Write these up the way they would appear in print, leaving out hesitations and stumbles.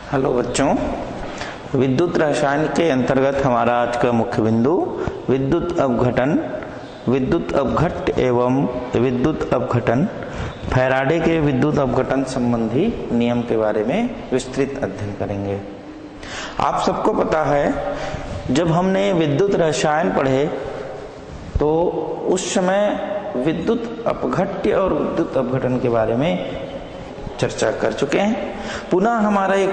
Hello बच्चों, विद्युत रसायन के अंतर्गत हमारा आज का मुख्य बिंदु विद्युत अपघटन, विद्युत अपघट्य एवं विद्युत अपघटन, फैराडे के विद्युत अपघटन संबंधी नियम के बारे में विस्तृत अध्ययन करेंगे। आप सबको पता है, जब हमने विद्युत रसायन पढ़े तो उस समय विद्युत अपघट्य और विद्युत अपघटन के बारे में चर्चा कर चुके हैं। पुनः हमारा एक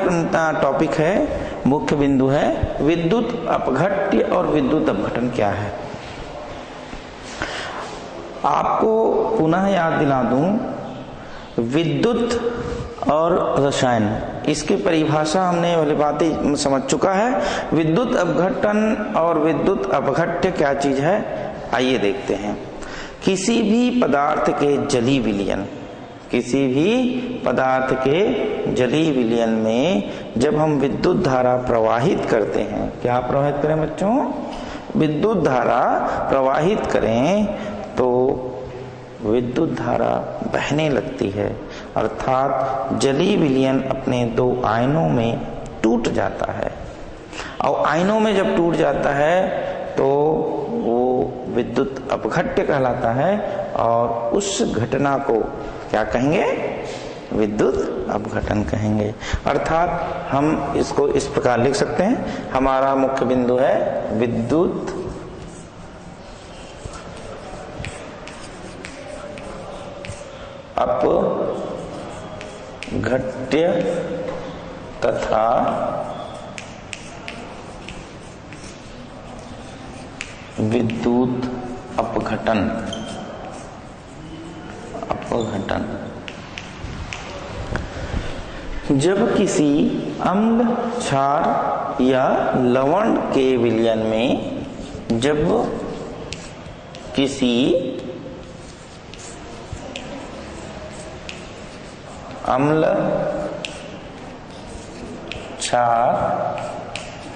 टॉपिक है, मुख्य बिंदु है विद्युत अपघट्य और विद्युत अपघटन क्या है। आपको पुनः याद दिला दूं, विद्युत और रसायन, इसकी परिभाषा हमने वाली बातें समझ चुका है। विद्युत अपघटन और विद्युत अपघट्य क्या चीज है, आइए देखते हैं। किसी भी पदार्थ के जली विलयन, किसी भी पदार्थ के जली विलयन में जब हम विद्युत धारा प्रवाहित करते हैं, क्या प्रवाहित करें बच्चों, विद्युत धारा प्रवाहित करें तो विद्युत धारा बहने लगती है, अर्थात जली विलयन अपने दो आयनों में टूट जाता है। और आयनों में जब टूट जाता है तो वो विद्युत अपघट्य कहलाता है, और उस घटना को क्या कहेंगे, विद्युत अपघटन कहेंगे। अर्थात हम इसको इस प्रकार लिख सकते हैं, हमारा मुख्य बिंदु है विद्युत अपघट्य तथा विद्युत अपघटन। जब किसी अम्ल, क्षार या लवण के विलयन में, जब किसी अम्ल, क्षार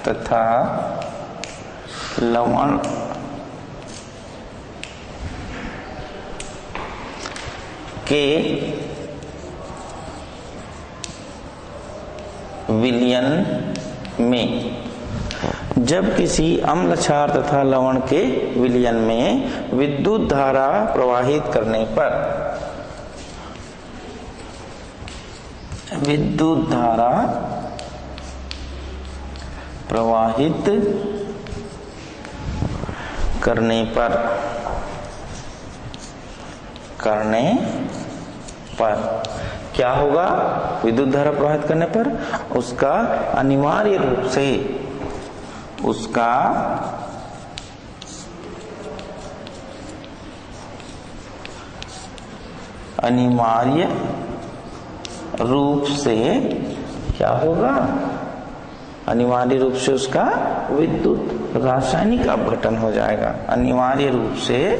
तथा लवण के विलयन में, जब किसी अम्ल, क्षार तथा लवण के विलयन में विद्युत धारा प्रवाहित करने पर, विद्युत धारा प्रवाहित करने पर क्या होगा, विद्युत धारा प्रवाहित करने पर उसका अनिवार्य रूप से, उसका अनिवार्य रूप से क्या होगा, अनिवार्य रूप से उसका विद्युत रासायनिक अपघटन हो जाएगा। अनिवार्य रूप से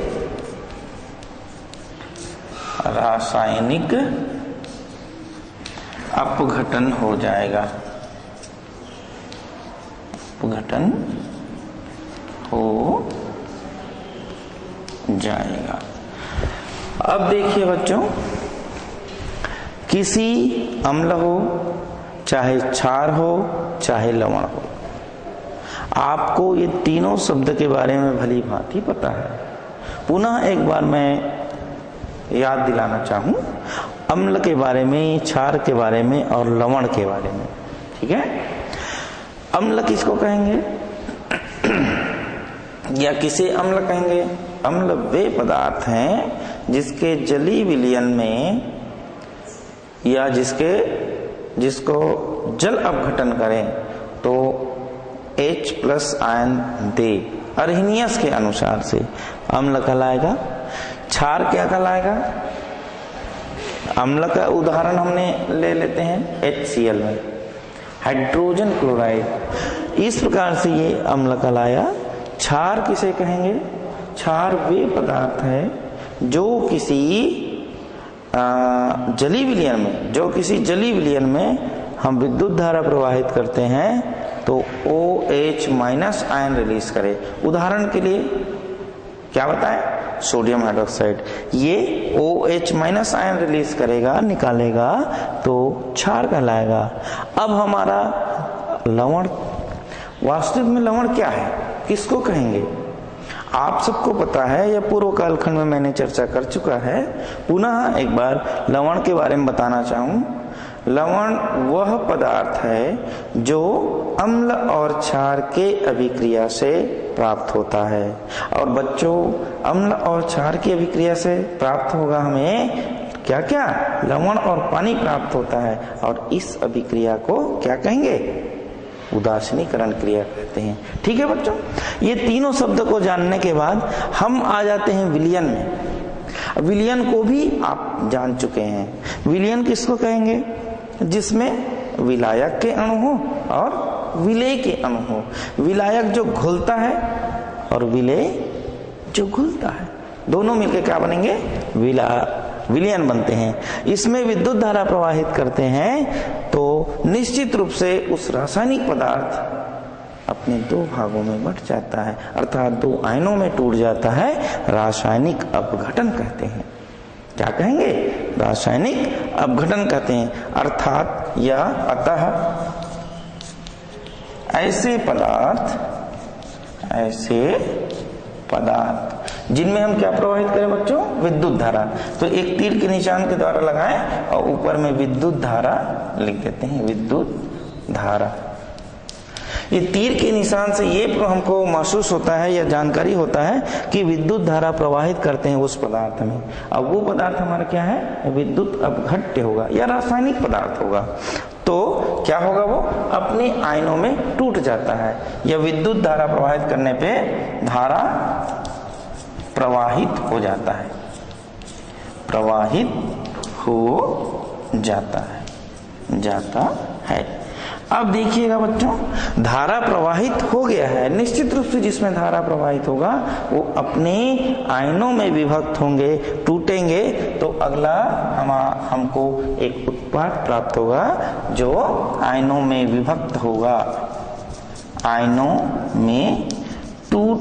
रासायनिक अपघटन हो जाएगा, अपघटन हो जाएगा। अब देखिए बच्चों, किसी अम्ल हो, चाहे क्षार हो, चाहे लवण हो, आपको ये तीनों शब्द के बारे में भली भांति पता है। पुनः एक बार मैं याद दिलाना चाहूं, अम्ल के बारे में, क्षार के बारे में और लवण के बारे में, ठीक है। अम्ल किसको कहेंगे या किसे अम्ल कहेंगे? अम्ल वे पदार्थ हैं जिसके जली विलयन में या जिसको जल अपघटन करें तो H+ आयन दे, अर्हेनियस के अनुसार से अम्ल कहलाएगा। क्षार क्या कहलाएगा? अम्ल का उदाहरण हमने ले लेते हैं HCl में, हाइड्रोजन क्लोराइड। इस प्रकार से ये अम्ल कहलाया। क्षार किसे कहेंगे? क्षार वे पदार्थ है जो किसी जली विलयन में हम विद्युत धारा प्रवाहित करते हैं तो OH- आयन रिलीज करे। उदाहरण के लिए क्या बताएं, सोडियम हाइड्रोक्साइड, ये OH माइनस आयन रिलीज करेगा, निकालेगा तो क्षार कहलाएगा। अब हमारा लवण, वास्तविक में लवण क्या है, किसको कहेंगे? आप सबको पता है, यह पूर्व कालखंड में मैंने चर्चा कर चुका है। पुनः एक बार लवण के बारे में बताना चाहूं। लवण वह पदार्थ है जो अम्ल और क्षार के अभिक्रिया से प्राप्त होता है। और बच्चों, अम्ल और क्षार की अभिक्रिया से प्राप्त होगा हमें क्या क्या? लवण और पानी प्राप्त होता है। और इस अभिक्रिया को क्या कहेंगे? उदासीनीकरण क्रिया कहते हैं। ठीक है बच्चों, ये तीनों शब्द को जानने के बाद हम आ जाते हैं विलयन में। विलयन को भी आप जान चुके हैं। विलयन किसको कहेंगे? जिसमें विलायक के अणु हो और विलेय के अणु हो। विलायक जो घुलता है और विलेय जो घुलता है, दोनों मिलकर क्या बनेंगे? विलयन बनते हैं। इसमें विद्युत धारा प्रवाहित करते हैं तो निश्चित रूप से उस रासायनिक पदार्थ अपने दो भागों में बंट जाता है, अर्थात दो आयनों में टूट जाता है। रासायनिक अपघटन कहते हैं। क्या कहेंगे? रासायनिक अपघटन कहते हैं। अर्थात या अतः ऐसे पदार्थ जिनमें हम क्या प्रवाहित करें बच्चों? विद्युत धारा। तो एक तीर के निशान के द्वारा लगाएं और ऊपर में विद्युत धारा लिख देते हैं, विद्युत धारा। ये तीर के निशान से ये हमको महसूस होता है या जानकारी होता है कि विद्युत धारा प्रवाहित करते हैं उस पदार्थ में। अब वो पदार्थ हमारा क्या है? विद्युत अपघट्य होगा या रासायनिक पदार्थ होगा। तो क्या होगा? वो अपने आयनों में टूट जाता है। या विद्युत धारा प्रवाहित करने पे धारा प्रवाहित हो जाता है, प्रवाहित हो जाता है। अब देखिएगा बच्चों, धारा प्रवाहित हो गया है। निश्चित रूप से जिसमें धारा प्रवाहित होगा वो अपने आयनों में विभक्त होंगे, टूटेंगे। तो अगला हमको एक उत्पाद प्राप्त होगा जो आयनों में विभक्त होगा, आयनों में टूट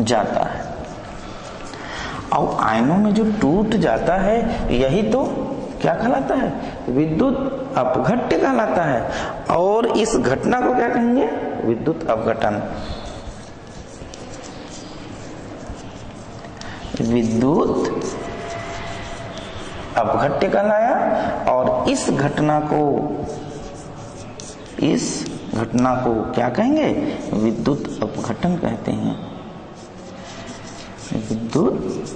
जाता है। और आयनों में जो टूट जाता है यही तो क्या कहलाता है? विद्युत अपघट्य कहलाता है। और इस घटना को क्या कहेंगे? विद्युत अपघटन। विद्युत अपघट्य कहलाया। और इस घटना को क्या कहेंगे? विद्युत अपघटन कहते हैं, विद्युत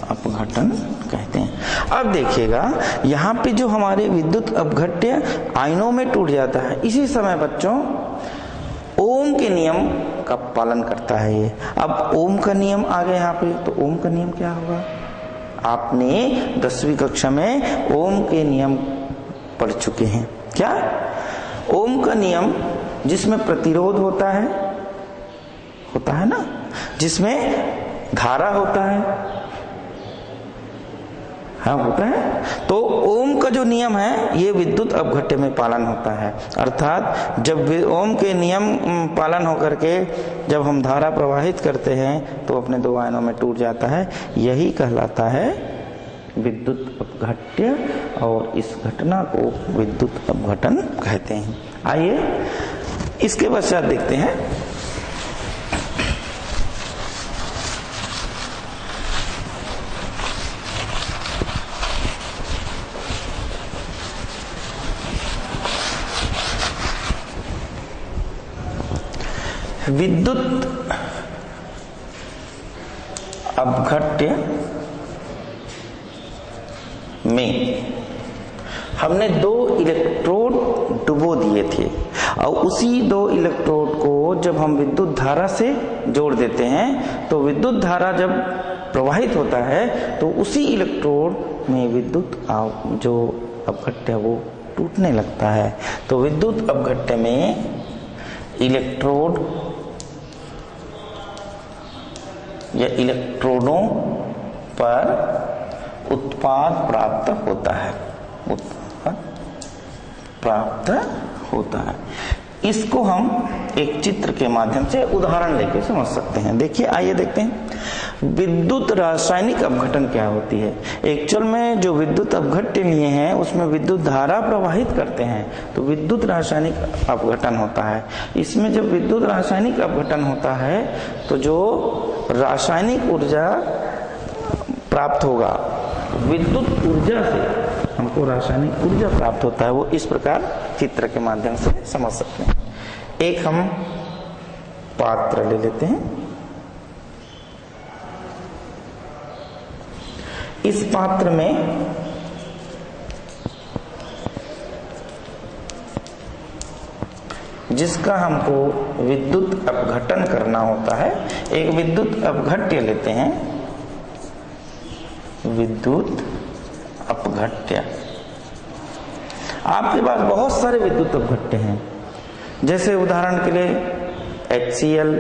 अपघटन कहते हैं। अब देखिएगा, यहाँ पे जो हमारे विद्युत अपघट्य आयनों में टूट जाता है, इसी समय बच्चों ओम के नियम का पालन करता है ये। अब ओम का नियम आ गया यहाँ पे, तो ओम का नियम क्या होगा? आपने 10वीं कक्षा में ओम के नियम पढ़ चुके हैं। क्या? ओम का नियम जिसमें प्रतिरोध होता है ना, जिसमें धारा होता है, हाँ होता है। तो ओम का जो नियम है ये विद्युत अपघट्य में पालन होता है। अर्थात जब ओम के नियम पालन होकर के जब हम धारा प्रवाहित करते हैं तो अपने दो आयनों में टूट जाता है। यही कहलाता है विद्युत अपघट्य। और इस घटना को विद्युत अपघटन कहते हैं। आइए इसके पश्चात देखते हैं विद्युत अपघट्य में हमने 2 इलेक्ट्रोड डुबो दिए थे और उसी 2 इलेक्ट्रोड को जब हम विद्युत धारा से जोड़ देते हैं तो विद्युत धारा जब प्रवाहित होता है तो उसी इलेक्ट्रोड में विद्युत जो अपघट्य वो टूटने लगता है। तो विद्युत अपघट्य में इलेक्ट्रोड या इलेक्ट्रोडों पर उत्पाद प्राप्त होता है, इसको हम एक चित्र के माध्यम से उदाहरण लेके समझ सकते हैं। देखिए, आइए देखते हैं विद्युत रासायनिक अपघटन क्या होती है। एक्चुअल में जो विद्युत अपघट्य लिए हैं उसमें विद्युत धारा प्रवाहित करते हैं, तो विद्युत रासायनिक अपघटन होता है। इसमें जब विद्युत रासायनिक अपघटन होता है तो जो रासायनिक ऊर्जा प्राप्त होगा, विद्युत ऊर्जा से हमको रासायनिक ऊर्जा प्राप्त होता है, वो इस प्रकार चित्र के माध्यम से समझ सकते हैं। एक हम पात्र ले लेते हैं। इस पात्र में जिसका हमको विद्युत अपघटन करना होता है, एक विद्युत अपघट्य लेते हैं, विद्युत अपघट्य। आपके पास बहुत सारे विद्युत अपघट्य हैं, जैसे उदाहरण के लिए HCl,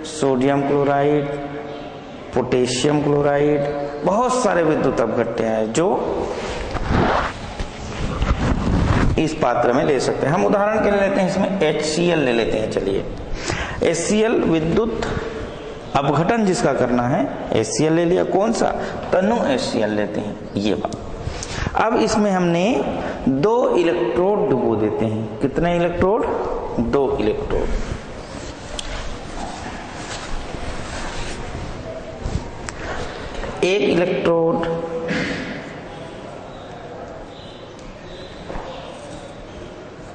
sodium chloride, potassium chloride, बहुत सारे विद्युत अपघट्य हैं जो इस पात्र में ले सकते हैं। हम उदाहरण के लिए लेते हैं, इसमें HCl ले लेते हैं। चलिए, HCl विद्युत अपघटन जिसका करना है, HCl ले लिया। कौन सा? तनु HCl लेते हैं, ये बात। अब इसमें हमने 2 इलेक्ट्रोड डुबो देते हैं। कितने इलेक्ट्रोड? 2 इलेक्ट्रोड। एक इलेक्ट्रोड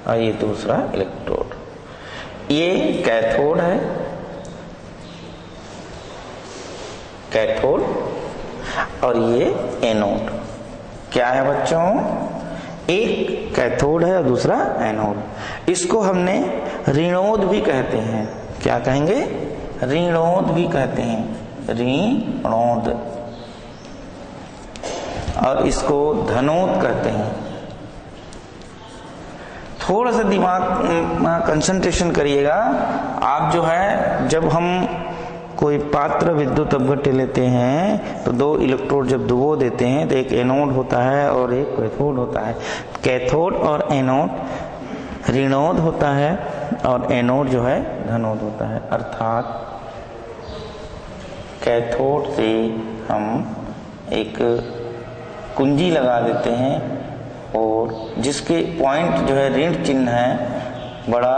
और ये दूसरा इलेक्ट्रोड। ये कैथोड है, कैथोड, और ये एनोड। क्या है बच्चों? एक कैथोड है और दूसरा एनोड। इसको हमने ऋणोद भी कहते हैं। क्या कहेंगे? ऋणोद भी कहते हैं, ऋणोद। और इसको धनोद कहते हैं। थोड़ा सा दिमाग में कंसंट्रेशन करिएगा। आप जो है, जब हम कोई पात्र विद्युत अपघट्य लेते हैं तो 2 इलेक्ट्रोड जब डुबो देते हैं तो एक एनोड होता है और एक कैथोड होता है। कैथोड और एनोड ऋणोद होता है और एनोड जो है धनोद होता है। अर्थात कैथोड से हम एक कुंजी लगा देते हैं और जिसके पॉइंट जो है ऋण चिन्ह है, बड़ा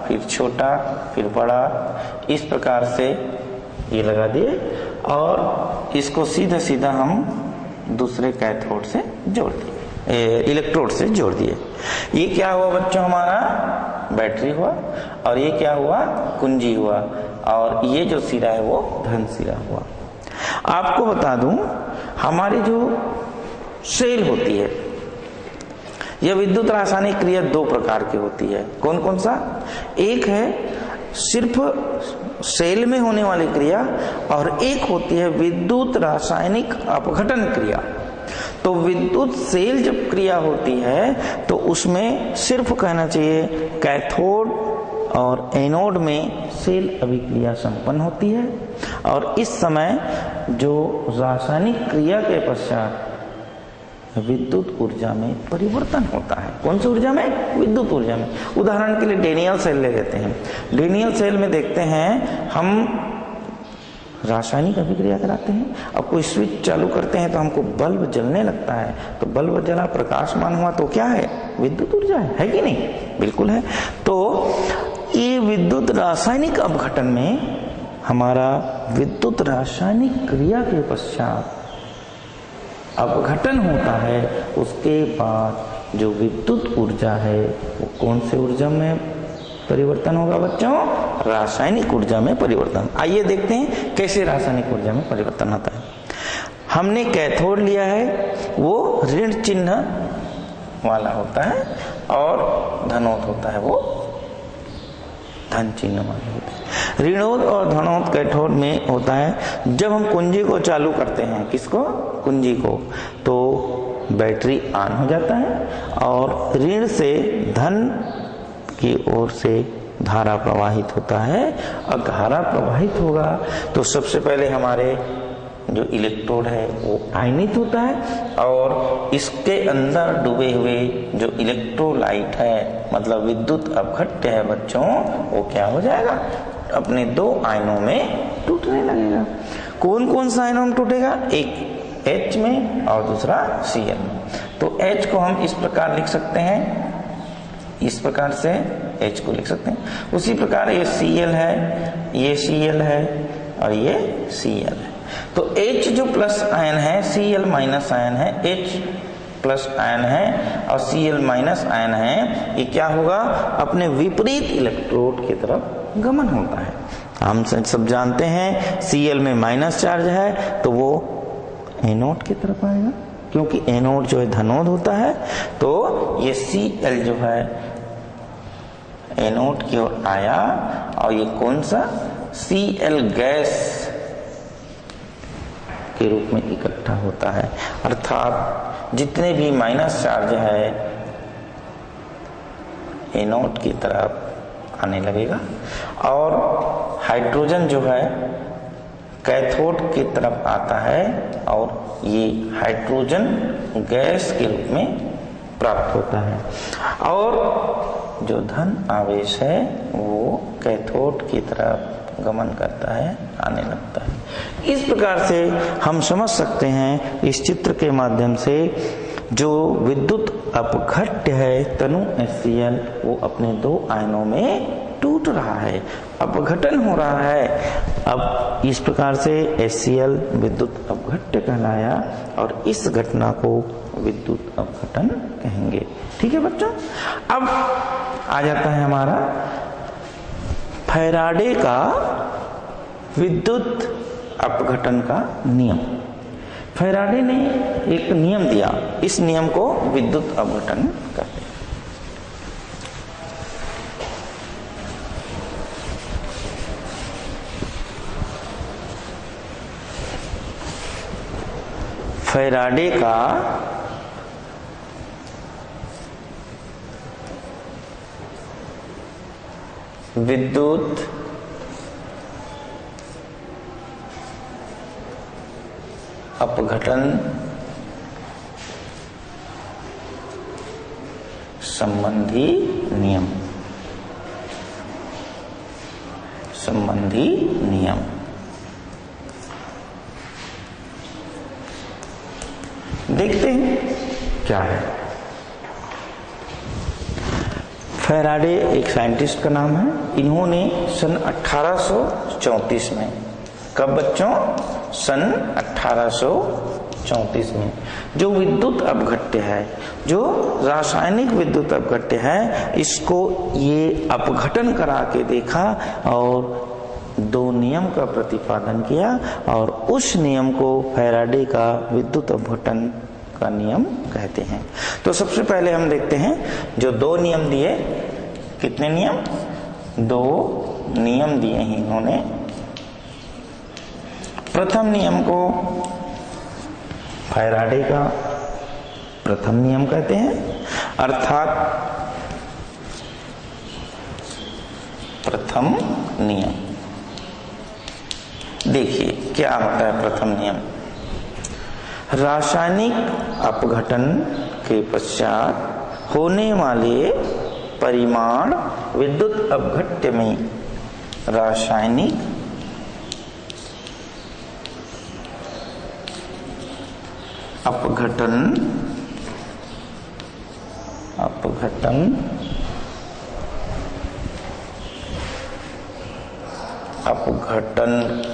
फिर छोटा फिर बड़ा, इस प्रकार से ये लगा दिए और इसको सीधा सीधा हम दूसरे कैथोड से जोड़ दिए, इलेक्ट्रोड से जोड़ दिए। ये क्या हुआ बच्चों? हमारा बैटरी हुआ। और ये क्या हुआ? कुंजी हुआ। और ये जो सिरा है वो धन सिरा हुआ। आपको बता दूं, हमारी जो सेल होती है, यह विद्युत रासायनिक क्रिया 2 प्रकार की होती है। कौन कौन सा? एक है सिर्फ सेल में होने वाली क्रिया और एक होती है विद्युत रासायनिक अपघटन क्रिया। तो विद्युत सेल जब क्रिया होती है तो उसमें सिर्फ कहना चाहिए कैथोड और एनोड में सेल अभिक्रिया संपन्न होती है और इस समय जो रासायनिक क्रिया के पश्चात विद्युत ऊर्जा में परिवर्तन होता है। कौन सी ऊर्जा में? विद्युत ऊर्जा में। उदाहरण के लिए डेनियल सेल ले लेते हैं। डेनियल सेल में देखते हैं हम रासायनिक अभिक्रिया कराते हैं। अब कोई स्विच चालू करते हैं तो हमको बल्ब जलने लगता है, तो बल्ब जला, प्रकाशमान हुआ, तो क्या है? विद्युत ऊर्जा है कि नहीं? बिल्कुल है। तो ये विद्युत रासायनिक अपघटन में हमारा विद्युत रासायनिक क्रिया के पश्चात अपघटन होता है, उसके बाद जो विद्युत ऊर्जा है वो कौन से ऊर्जा में परिवर्तन होगा बच्चों? रासायनिक ऊर्जा में परिवर्तन। आइए देखते हैं कैसे रासायनिक ऊर्जा में परिवर्तन होता है। हमने कैथोड लिया है, वो ऋण चिन्ह वाला होता है और धनोद होता है, वो धन चिन्ह वाले होते हैं। ऋणोद और धनोद कैथोड में होता है। जब हम कुंजी को चालू करते हैं, किसको? कुंजी को, तो बैटरी ऑन हो जाता है और ऋण से धन की ओर से धारा प्रवाहित होता है। और धारा प्रवाहित होगा तो सबसे पहले हमारे जो इलेक्ट्रोड है वो आयनित होता है और इसके अंदर डूबे हुए जो इलेक्ट्रोलाइट है मतलब विद्युत अपघट्य है बच्चों, वो क्या हो जाएगा, अपने दो आयनों में टूटने लगेगा। कौन कौन सा आयनों में टूटेगा, एक H में और दूसरा Cl में। तो H को हम इस प्रकार लिख सकते हैं, इस प्रकार से H को लिख सकते हैं। उसी प्रकार ये Cl है, ये Cl है और ये Cl है। तो H जो प्लस आयन है, Cl माइनस आयन है, H प्लस आयन है और Cl माइनस आयन है, ये क्या होगा, अपने विपरीत इलेक्ट्रोड की तरफ गमन होता है। हम सब जानते हैं Cl में माइनस चार्ज है तो वो एनोड की तरफ आएगा, क्योंकि एनोड जो है धनोद होता है। तो ये Cl जो है एनोड की ओर आया और ये कौन सा, Cl गैस के रूप में इकट्ठा होता है, अर्थात जितने भी माइनस चार्ज है एनोड की तरफ आने लगेगा और हाइड्रोजन जो है कैथोड की तरफ आता है और ये हाइड्रोजन गैस के रूप में प्राप्त होता है और जो धन आवेश है वो कैथोड की तरफ गमन करता है, आने लगता है। इस प्रकार से हम समझ सकते हैं इस चित्र के माध्यम से जो विद्युत अपघट्य है तनु HCl वो अपने दो आयनों में टूट रहा है, अपघटन हो रहा है। अब इस प्रकार से HCl विद्युत अपघट्य कहलाया और इस घटना को विद्युत अपघटन कहेंगे। ठीक है बच्चों, अब आ जाता है हमारा फैराडे का विद्युत अपघटन का नियम। फैराडे ने एक नियम दिया, इस नियम को विद्युत अपघटन कहते हैं। फैराडे का विद्युत अपघटन संबंधी नियम, संबंधी नियम। देखते हैं क्या है। फैराडे एक साइंटिस्ट का नाम है। इन्होंने सन 1834 में, कब बच्चों, सन 1834 में जो विद्युत अपघट्य है, जो रासायनिक विद्युत अपघट्य है, इसको ये अपघटन करा के देखा और दो नियम का प्रतिपादन किया और उस नियम को फैराडे का विद्युत अपघटन का नियम कहते हैं। तो सबसे पहले हम देखते हैं जो दो नियम दिए, कितने नियम, दो नियम दिए हैं इन्होंने। प्रथम नियम को फैराडे का प्रथम नियम कहते हैं, अर्थात प्रथम नियम। देखिए क्या होता है प्रथम नियम। रासायनिक अपघटन के पश्चात होने वाले परिमाण विद्युत अपघट्य में रासायनिक अपघटन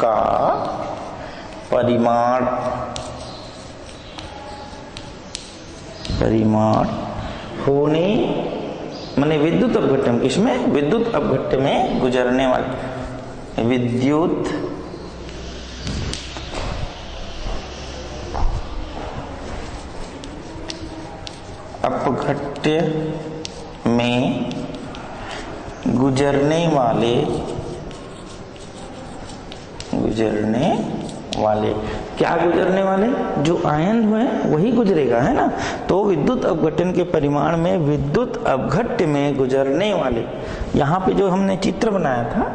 का परिमाण होने, माने विद्युत अपघट्य, किसमें, विद्युत अपघट्य में गुजरने वाले विद्युत अपघट्य में गुजरने वाले क्या गुजरने वाले, जो आयन हुए वही गुजरेगा, है ना। तो विद्युत अपघटन के परिमाण में विद्युत अपघट्य में गुजरने वाले, यहाँ पे जो हमने चित्र बनाया था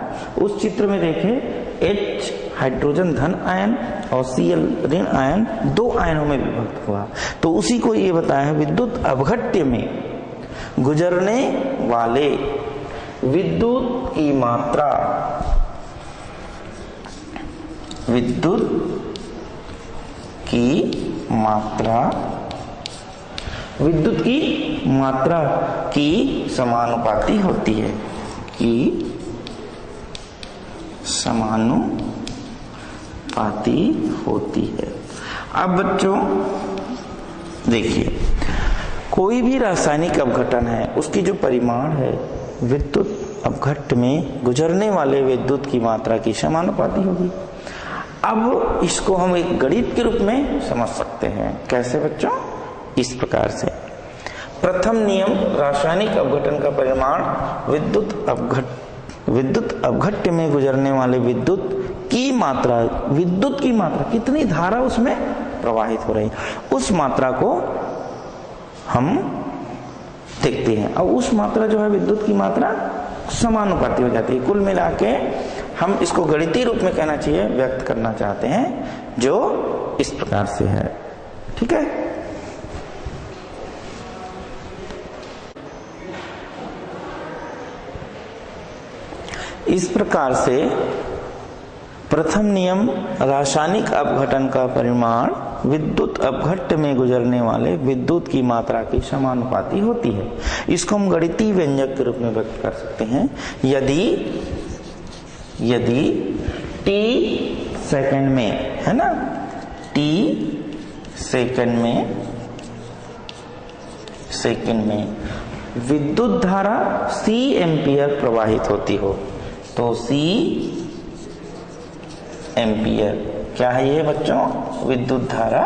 उस चित्र में देखें H हाइड्रोजन धन आयन और Cl ऋण आयन 2 आयनों में विभक्त हुआ। तो उसी को ये बताया है विद्युत अपघट्य में गुजरने वाले विद्युत की मात्रा, विद्युत की मात्रा, विद्युत की मात्रा की समानुपाती होती है, कि समानुपाती होती है। अब बच्चों देखिए, कोई भी रासायनिक अपघटन है उसकी जो परिमाण है विद्युत अपघट्य में गुजरने वाले विद्युत की मात्रा की समानुपाती होगी। अब इसको हम एक गणित के रूप में समझ सकते हैं। कैसे बच्चों? इस प्रकार से। प्रथम नियम, रासायनिक अपघटन का परिमाण विद्युत अपघट्य में गुजरने वाले विद्युत की मात्रा, विद्युत की मात्रा कितनी धारा उसमें प्रवाहित हो रही, उस मात्रा को हम देखते हैं। अब उस मात्रा जो है विद्युत की मात्रा समानुपाती हो जाती है। कुल मिला के हम इसको गणितीय रूप में कहना चाहिए, व्यक्त करना चाहते हैं, जो इस प्रकार से है। ठीक है। इस प्रकार से प्रथम नियम, रासायनिक अपघटन का परिमाण विद्युत अपघट्य में गुजरने वाले विद्युत की मात्रा की समानुपाती होती है। इसको हम गणितीय व्यंजक के रूप में व्यक्त कर सकते हैं। यदि t सेकंड में, है ना, t सेकंड में विद्युत धारा C एम्पियर प्रवाहित होती हो, तो C एम्पियर क्या है ये बच्चों? विद्युत धारा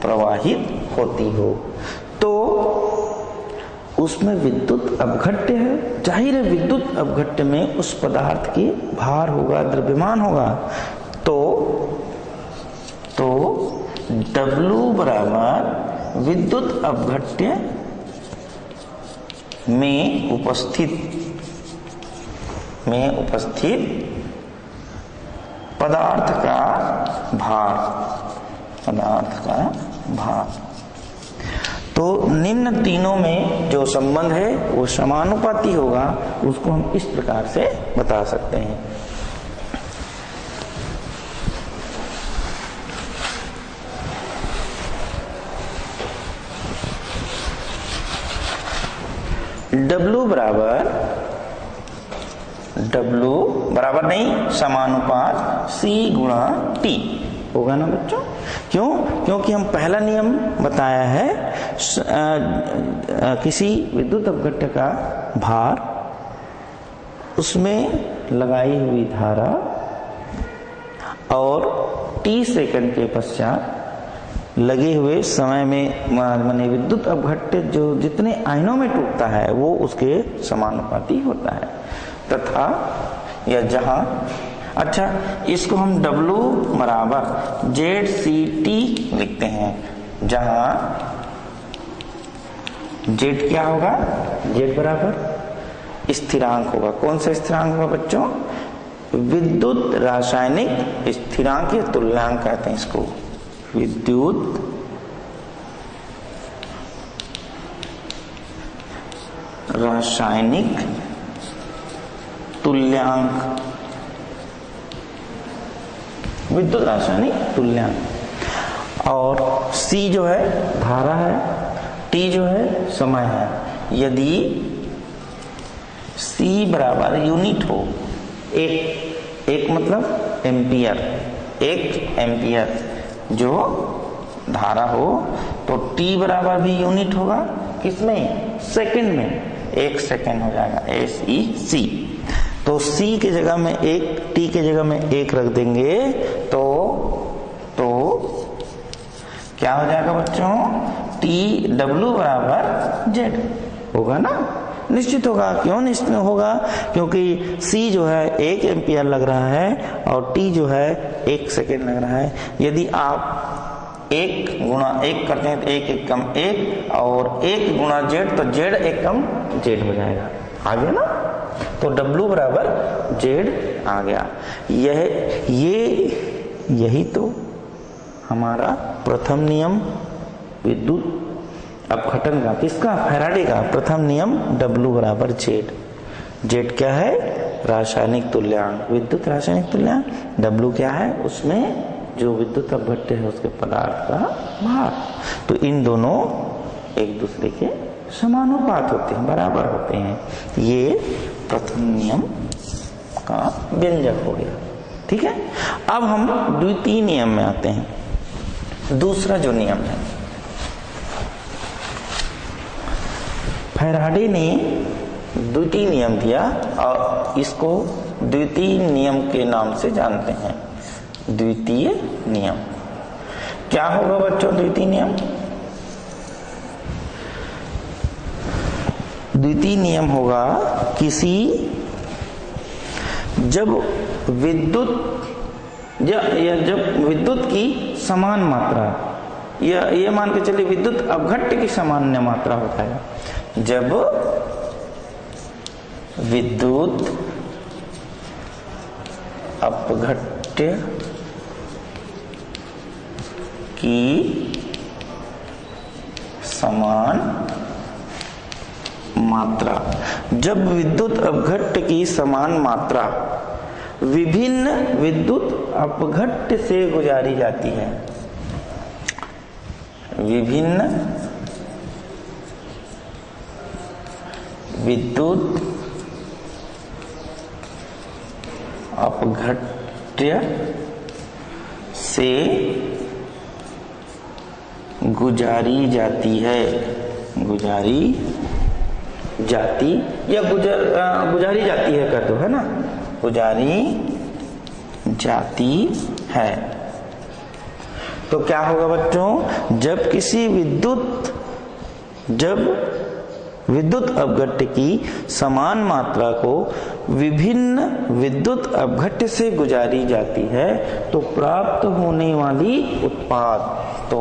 प्रवाहित होती हो, तो उसमें विद्युत अपघट्य है। जाहिर है विद्युत अपघट्य में उस पदार्थ की भार होगा, द्रव्यमान होगा, तो W बराबर विद्युत अपघट्य में उपस्थित पदार्थ का भार। तो निम्न तीनों में जो संबंध है वो समानुपाती होगा। उसको हम इस प्रकार से बता सकते हैं। W बराबर नहीं, समानुपात C गुणा T होगा ना बच्चों। क्यों? क्योंकि हम पहला नियम बताया है, किसी विद्युत अपघट्य का भार, उसमें लगाई हुई धारा और T सेकंड के पश्चात लगे हुए समय में, माने विद्युत अपघट्य जो जितने आयनों में टूटता है वो उसके समानुपाती होता है। तथा या जहां, अच्छा, इसको हम W बराबर ZCT लिखते हैं, जहां Z क्या होगा? Z बराबर स्थिरांक होगा। कौन सा स्थिरांक होगा बच्चों? विद्युत रासायनिक स्थिरांक या तुल्यांक कहते हैं इसको। विद्युत रासायनिक तुल्यांक, विद्युत रासायनिक तुल्यांक। और C जो है धारा है, T जो है समय है। यदि C बराबर यूनिट हो, एक मतलब एम्पियर, 1 एम्पियर जो धारा हो, तो T बराबर भी यूनिट होगा। किसमें? सेकंड में। 1 सेकंड हो जाएगा, SEC। तो C की जगह में 1, T की जगह में 1 रख देंगे, तो क्या हो जाएगा बच्चों? TW बराबर Z होगा ना। निश्चित होगा। क्यों निश्चित होगा? क्योंकि C जो है 1 एम्पियर लग रहा है और T जो है 1 सेकेंड लग रहा है। यदि आप 1 गुणा 1 करते हैं तो 1 कम 1 और 1 गुणा Z, तो Z 1 कम Z हो जाएगा। आ गया ना। तो W बराबर Z आ गया। यही तो हमारा प्रथम नियम विद्युत अपघटन का, किसका, फैराडे का प्रथम नियम W बराबर Z। Z क्या है, रासायनिक तुल्यांक, विद्युत रासायनिक तुल्यांक। W क्या है, उसमें जो विद्युत अपघट्य है उसके पदार्थ का भार। तो इन दोनों एक दूसरे के समानुपात होते हैं, बराबर होते हैं। ये प्रथम नियम का व्यंजक हो गया। ठीक है, अब हम द्वितीय नियम में आते हैं। दूसरा जो नियम है, फैराडे ने द्वितीय नियम दिया और इसको द्वितीय नियम के नाम से जानते हैं। द्वितीय नियम क्या होगा बच्चों? द्वितीय नियम, द्वितीय नियम होगा किसी, जब विद्युत जब विद्युत की समान मात्रा, ये मान के चलिए विद्युत अपघट्य की सामान्य मात्रा होता है। जब विद्युत अपघट्य की समान मात्रा, जब विद्युत अपघट्य की समान मात्रा विभिन्न विद्युत अपघट्य से गुजारी जाती है, विभिन्न विद्युत अपघट्य से गुजारी जाती है, गुजारी जाती या गुजारी जाती है कर दो, है ना, गुजारी जाती है। तो क्या होगा बच्चों, जब किसी जब विद्युत अपघट्य की समान मात्रा को विभिन्न विद्युत अपघट्य से गुजारी जाती है तो प्राप्त होने वाली उत्पाद, तो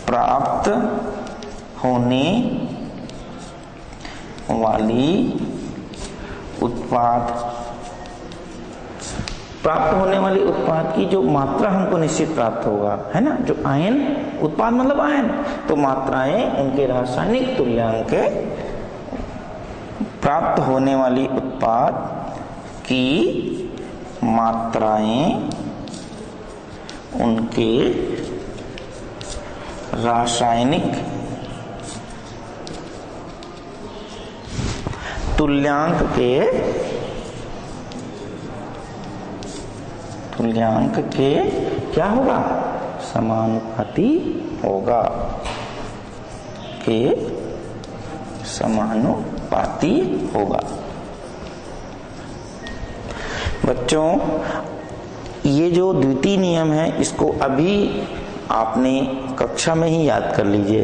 प्राप्त होने वाली उत्पाद की जो मात्रा हमको निश्चित प्राप्त होगा, है ना, जो आयन उत्पाद मतलब आयन, तो मात्राएं उनके रासायनिक तुल्यांक के प्राप्त होने वाली उत्पाद की मात्राएं उनके रासायनिक तुल्यांक के क्या होगा, समानुपाती होगा, के समानुपाती होगा। बच्चों ये जो द्वितीय नियम है इसको अभी आपने कक्षा में ही याद कर लीजिए।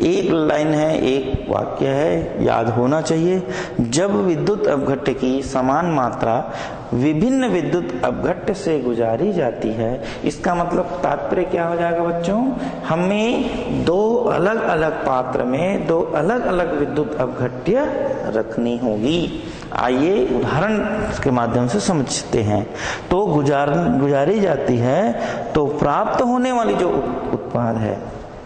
एक लाइन है, एक वाक्य है, याद होना चाहिए। जब विद्युत अपघट्य की समान मात्रा विभिन्न विद्युत अपघट्य से गुजारी जाती है, इसका मतलब तात्पर्य क्या हो जाएगा बच्चों, हमें दो अलग अलग पात्र में दो अलग अलग विद्युत अपघट्य रखनी होगी। आइए उदाहरण के माध्यम से समझते हैं। तो गुजारी जाती है तो प्राप्त होने वाली जो उत्पाद है,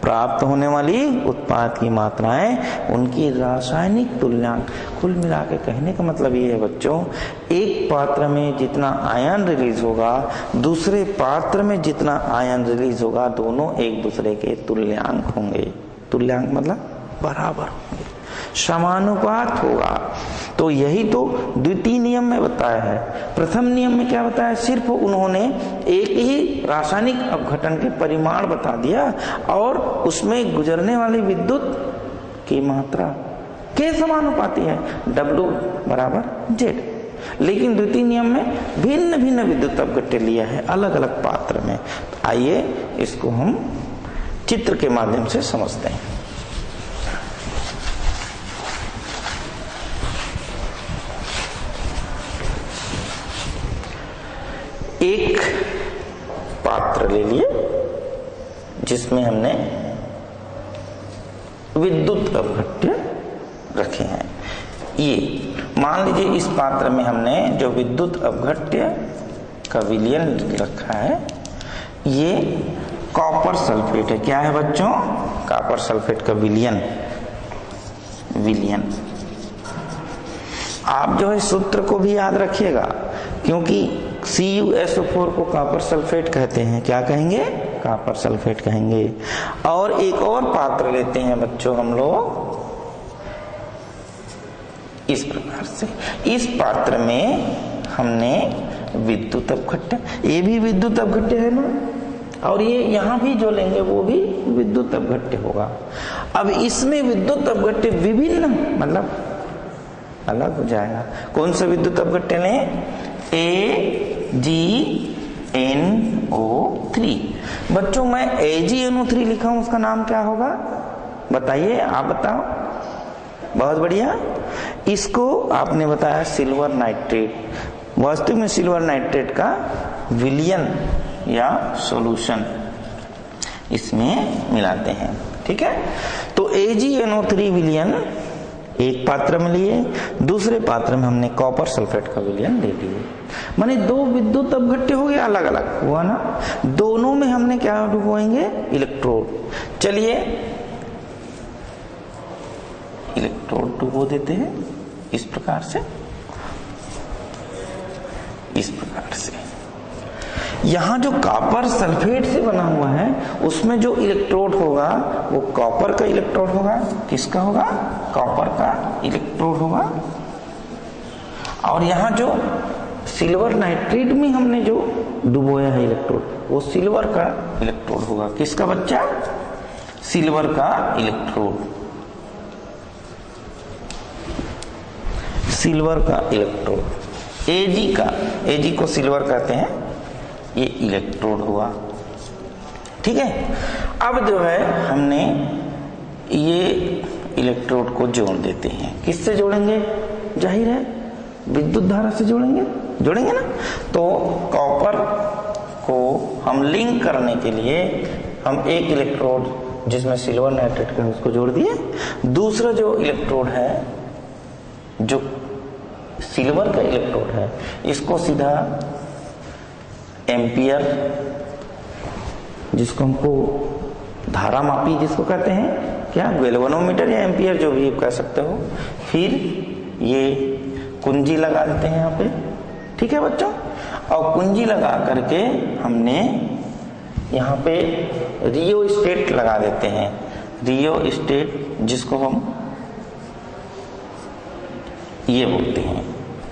प्राप्त होने वाली उत्पाद की मात्राएं उनकी रासायनिक तुल्यांक, कुल मिला के कहने का मतलब ये है बच्चों, एक पात्र में जितना आयन रिलीज होगा दूसरे पात्र में जितना आयन रिलीज होगा, दोनों एक दूसरे के तुल्यांक होंगे। तुल्यांक मतलब बराबर होंगे, समानुपात होगा। तो यही तो द्वितीय नियम में बताया है। प्रथम नियम में क्या बताया, सिर्फ उन्होंने एक ही रासायनिक अपघटन के परिमाण बता दिया और उसमें गुजरने वाली विद्युत की मात्रा के समानुपाती है, W बराबर Z। लेकिन द्वितीय नियम में भिन्न भिन्न विद्युत अपघट्य लिया है अलग अलग पात्र में। तो आइए इसको हम चित्र के माध्यम से समझते हैं। एक पात्र ले लिए जिसमें हमने विद्युत अपघट्य रखे हैं। ये मान लीजिए इस पात्र में हमने जो विद्युत अपघट्य का विलयन रखा है, ये कॉपर सल्फेट है। क्या है बच्चों? कॉपर सल्फेट का विलयन। आप जो है सूत्र को भी याद रखिएगा, क्योंकि CuSO4 को कॉपर सल्फेट कहते हैं। क्या कहेंगे? कॉपर सल्फेट कहेंगे। और एक और पात्र लेते हैं बच्चों हम लोग इस प्रकार से। इस पात्र में हमने विद्युत अपघट्य, ये भी विद्युत अपघट्य है ना, और ये यहां भी जो लेंगे वो भी विद्युत अपघट्य होगा। अब इसमें विद्युत अपघट्य विभिन्न मतलब अलग हो जाएगा। कौन सा विद्युत अपघट्य लें? AgNO3। बच्चों मैं AgNO3 लिखा हूं, उसका नाम क्या होगा बताइए, आप बताओ। बहुत बढ़िया। इसको आपने बताया सिल्वर नाइट्रेट। वास्तव में सिल्वर नाइट्रेट का विलयन या सॉल्यूशन इसमें मिलाते हैं। ठीक है, तो AgNO3 विलयन एक पात्र में लिए, दूसरे पात्र में हमने कॉपर सल्फेट का विलयन ले लिए। माने दो विद्युत अपघट्य हो गया, अलग अलग हुआ ना। दोनों में हमने क्या डुबोएंगे? इलेक्ट्रोड। चलिए इलेक्ट्रोड डुबो देते हैं इस प्रकार से, इस प्रकार से। यहां जो कॉपर सल्फेट से बना हुआ है उसमें जो इलेक्ट्रोड होगा वो कॉपर का इलेक्ट्रोड होगा। किसका होगा? कॉपर का इलेक्ट्रोड होगा। और यहां जो सिल्वर नाइट्रेट में हमने जो डुबोया है इलेक्ट्रोड, वो सिल्वर का इलेक्ट्रोड होगा। किसका बच्चा? सिल्वर का इलेक्ट्रोड, सिल्वर का इलेक्ट्रोड। Ag को सिल्वर कहते हैं, ये इलेक्ट्रोड हुआ। ठीक है, अब जो है हमने ये इलेक्ट्रोड को जोड़ देते हैं। किससे जोड़ेंगे? जाहिर है विद्युत धारा से जोड़ेंगे ना। तो कॉपर को हम लिंक करने के लिए हम एक इलेक्ट्रोड जिसमें सिल्वर नाइट्रेट का उसको जोड़ दिए। दूसरा जो इलेक्ट्रोड है, जो सिल्वर का इलेक्ट्रोड है, इसको सीधा एम्पियर, जिसको हमको धारा मापी जिसको कहते हैं, क्या गैल्वेनोमीटर या एम्पियर जो भी कह सकते हो। फिर ये कुंजी लगा देते हैं यहाँ पे। ठीक है बच्चों, और कुंजी लगा करके हमने यहाँ पे रियोस्टेट लगा देते हैं। रियोस्टेट जिसको हम ये बोलते हैं,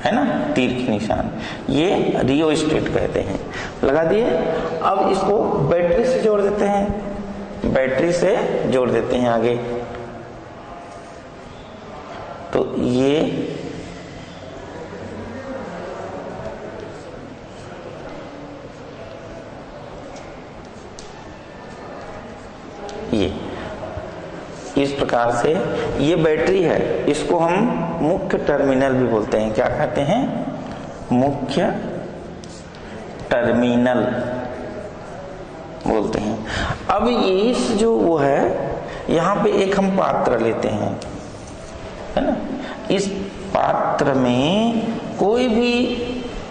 है ना, तीर के निशान, ये रियोस्टेट कहते हैं। लगा दिए। अब इसको बैटरी से जोड़ देते हैं, बैटरी से जोड़ देते हैं आगे। तो ये इस प्रकार से ये बैटरी है, इसको हम मुख्य टर्मिनल भी बोलते हैं। क्या कहते हैं? मुख्य टर्मिनल बोलते हैं। अब इस जो वो है, यहाँ पे एक हम पात्र लेते हैं, है ना। इस पात्र में कोई भी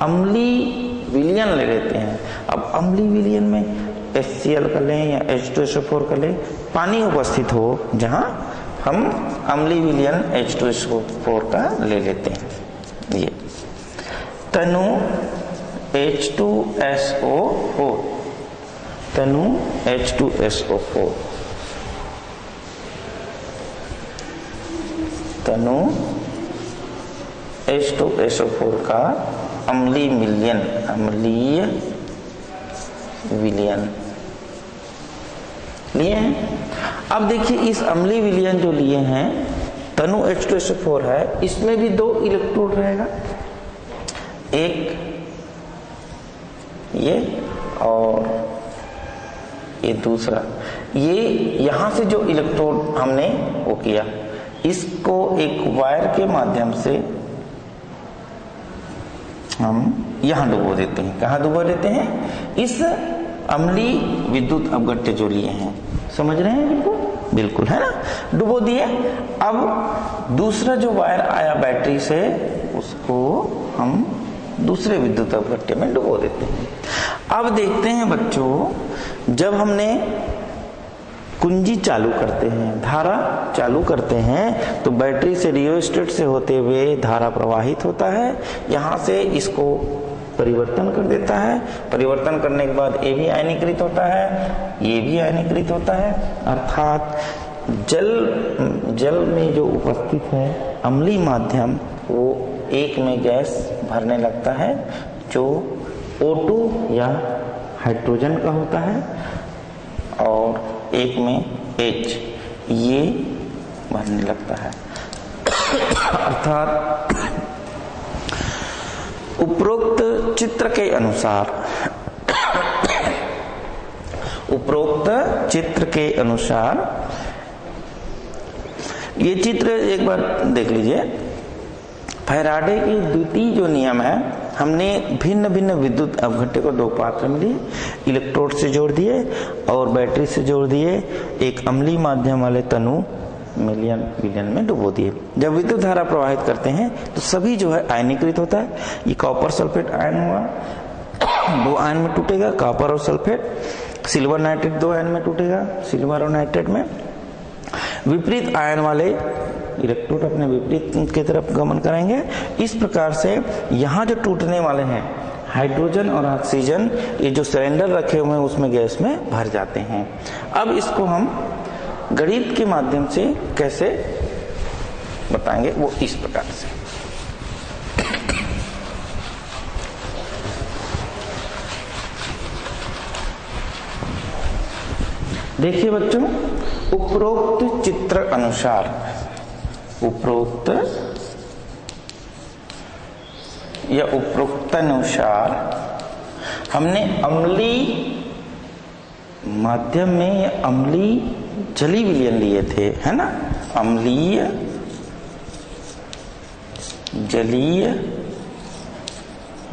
अम्लीय विलयन ले लेते हैं। अब अम्लीय विलयन में HCl का लें या H2SO4 का लें, पानी उपस्थित हो जहां हम अम्लीय विलयन H2SO4 का ले लेते हैं। ये तनु H2SO4, तनु H2SO4, तनु H2SO4 का अम्लीय विलयन, अम्लीय विलयन लिए हैं। अब देखिए इस अम्लीय विलयन जो लिए हैं, तनु H2SO4 है, इसमें भी दो इलेक्ट्रोड रहेगा, एक ये और ये दूसरा। ये यहां से जो इलेक्ट्रोड हमने वो किया, इसको एक वायर के माध्यम से हम यहां डुबो देते हैं। कहां डुबो देते हैं? इस अम्लीय विद्युत अपघट्य जो लिए हैं, समझ रहे हैं बिल्कुल। बिल्कुल, है ना, डुबो दिए। अब दूसरा जो वायर आया बैटरी से उसको हम दूसरे विद्युत अवघट्टे में डुबो देते हैं। अब देखते हैं बच्चों, जब हमने कुंजी चालू करते हैं, धारा चालू करते हैं, तो बैटरी से रियोस्टेट से होते हुए धारा प्रवाहित होता है, यहां से इसको परिवर्तन कर देता है। परिवर्तन करने के बाद ये भी आयनीकृत होता है, ये भी आयनीकृत होता है, अर्थात जल में जो उपस्थित है अम्लीय माध्यम, वो एक में गैस भरने लगता है जो O2 या हाइड्रोजन का होता है, और एक में H, ये भरने लगता है। अर्थात उपरोक्त चित्र के अनुसार, उपरोक्त चित्र के अनुसार, ये चित्र एक बार देख लीजिए। फैराडे की द्वितीय जो नियम है, हमने भिन्न भिन्न विद्युत अवघट्टे को दो पात्र में लिए, इलेक्ट्रोड से जोड़ दिए और बैटरी से जोड़ दिए, एक अम्लीय माध्यम वाले तनु मिलियन विलियन में डुबो दिए। जब विद्युत धारा प्रवाहित करते हैं तो सभी जो है आयनीकृत होता है। ये कॉपर सल्फेट आयन हुआ, 2 आयन में टूटेगा, कॉपर और सल्फेट। सिल्वर नाइट्रेट 2 आयन में टूटेगा, सिल्वर और नाइट्रेट में। विपरीत आयन वाले इलेक्ट्रोड अपने विपरीत की तरफ गमन करेंगे। इस प्रकार से यहाँ जो टूटने वाले हैं हाइड्रोजन और ऑक्सीजन, ये जो सिलेंडर रखे हुए हैं उसमें गैस में भर जाते हैं। अब इसको हम गणित के माध्यम से कैसे बताएंगे, वो इस प्रकार से। देखिए बच्चों, उपरोक्त चित्र अनुसार, उपरोक्त या उपरोक्तानुसार हमने अम्लीय माध्यम में या अम्लीय जलीय विलयन लिए थे, है ना, अम्लीय जलीय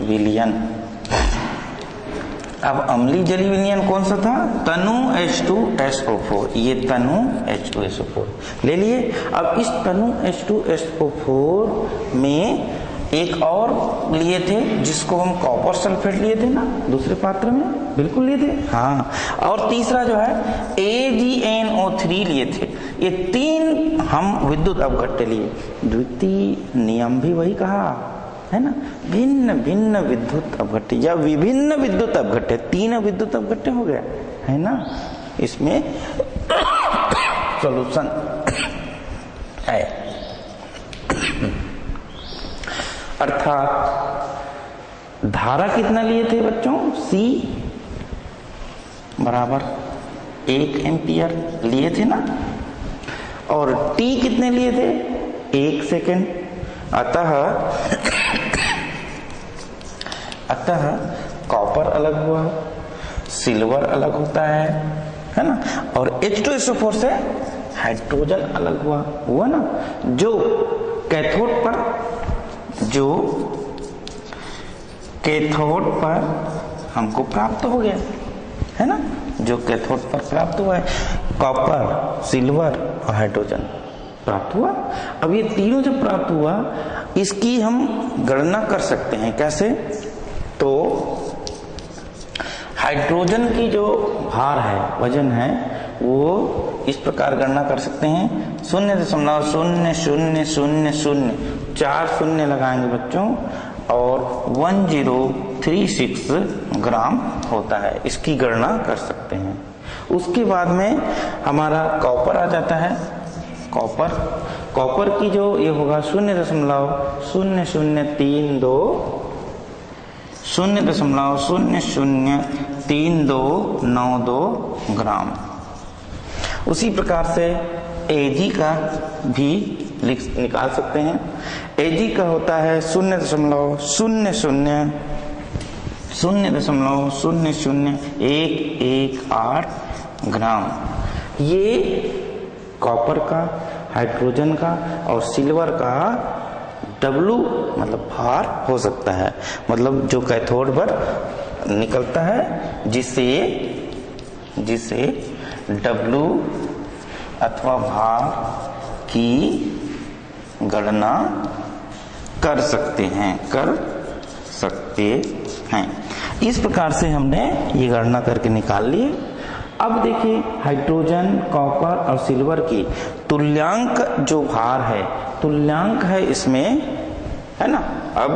विलयन। अब अम्लीय जलीय विलयन कौन सा था? तनु H2SO4, ये तनु H2SO4 ले लिए। अब इस तनु H2SO4 में एक और लिए थे जिसको हम कॉपर सल्फेट लिए थे ना, दूसरे पात्र में, बिल्कुल लिए थे, हाँ। और तीसरा जो है AgNO3 लिए थे। ये 3 हम विद्युत अवघट्टे लिए। द्वितीय नियम भी वही कहा है ना, भिन्न भिन्न विद्युत अवघट्टे या विभिन्न विद्युत अवघट्टे, 3 विद्युत अवघट्टे हो गए, है ना। इसमें सॉल्यूशन है, अर्थात धारा कितना लिए थे बच्चों? C बराबर 1 एम्पियर लिए थे ना, और T कितने लिए थे? 1 सेकेंड। अतः कॉपर अलग हुआ, सिल्वर अलग होता है ना, और H2SO4 से हाइड्रोजन अलग हुआ ना, जो कैथोड पर हमको प्राप्त हो गया, है ना, जो कैथोड पर प्राप्त हुआ है, कॉपर, सिल्वर और हाइड्रोजन प्राप्त हुआ। अब ये तीनों जब प्राप्त हुआ, इसकी हम गणना कर सकते हैं। कैसे? तो हाइड्रोजन की जो भार है, वजन है, वो इस प्रकार गणना कर सकते हैं। 0.000004 शून्य लगाएंगे बच्चों, और 1036 ग्राम होता है। इसकी गणना कर सकते हैं। उसके बाद में हमारा कॉपर आ जाता है। कॉपर की जो ये होगा 0.003292 ग्राम। उसी प्रकार से Ag का भी निकाल सकते हैं। Ag का होता है 0.0000118 ग्राम। ये कॉपर का, हाइड्रोजन का और सिल्वर का W मतलब भार हो सकता है, मतलब जो कैथोड पर निकलता है, जिसे W अथवा भार की गणना कर सकते हैं। इस प्रकार से हमने ये गणना करके निकाल लिए। अब देखिए हाइड्रोजन, कॉपर और सिल्वर की तुल्यांक जो भार है, तुल्यांक है इसमें, है ना। अब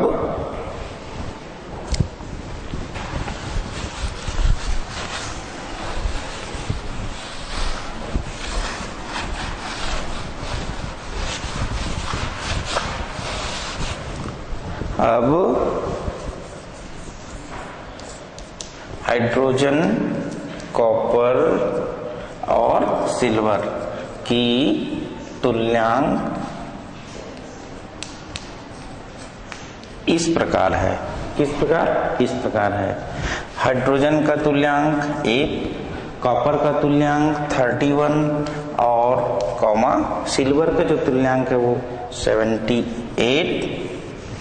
हाइड्रोजन, कॉपर और सिल्वर की तुल्यांक इस प्रकार है। किस प्रकार? इस प्रकार है। हाइड्रोजन का तुल्यांक 1, कॉपर का तुल्यांक 31 और सिल्वर का जो तुल्यांक है वो 78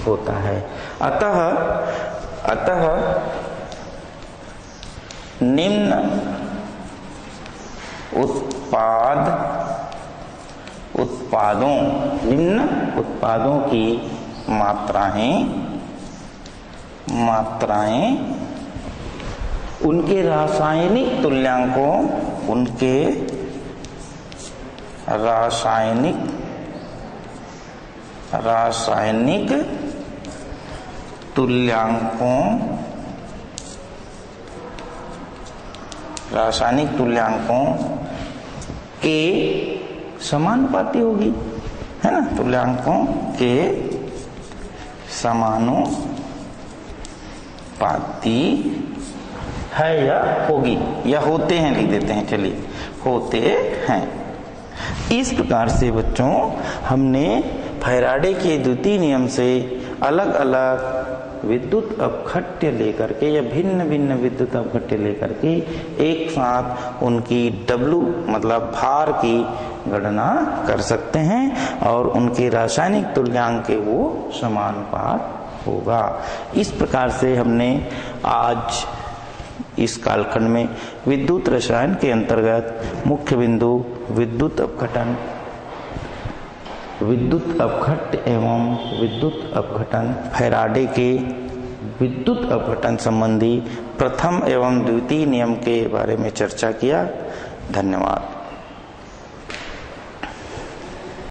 होता है। अतः निम्न उत्पादों की मात्राएं उनके रासायनिक तुल्यांकों, रासायनिक तुल्यांकों के समानुपाती होगी, है ना। तुल्यांकों के समानुपाती है या होगी, या होते हैं लिख देते हैं, चलिए होते हैं। इस प्रकार से बच्चों हमने फैराडे के द्वितीय नियम से अलग अलग विद्युत अपघट्य लेकर के या भिन्न भिन्न विद्युत अपघट्य लेकर के एक साथ उनकी W मतलब भार की गणना कर सकते हैं और उनके रासायनिक तुल्यांक के वो समानुपात होगा। इस प्रकार से हमने आज इस कालखंड में विद्युत रसायन के अंतर्गत मुख्य बिंदु विद्युत अपघट्य एवं विद्युत अपघटन, फैराडे के विद्युत अपघटन संबंधी प्रथम एवं द्वितीय नियम के बारे में चर्चा किया। धन्यवाद।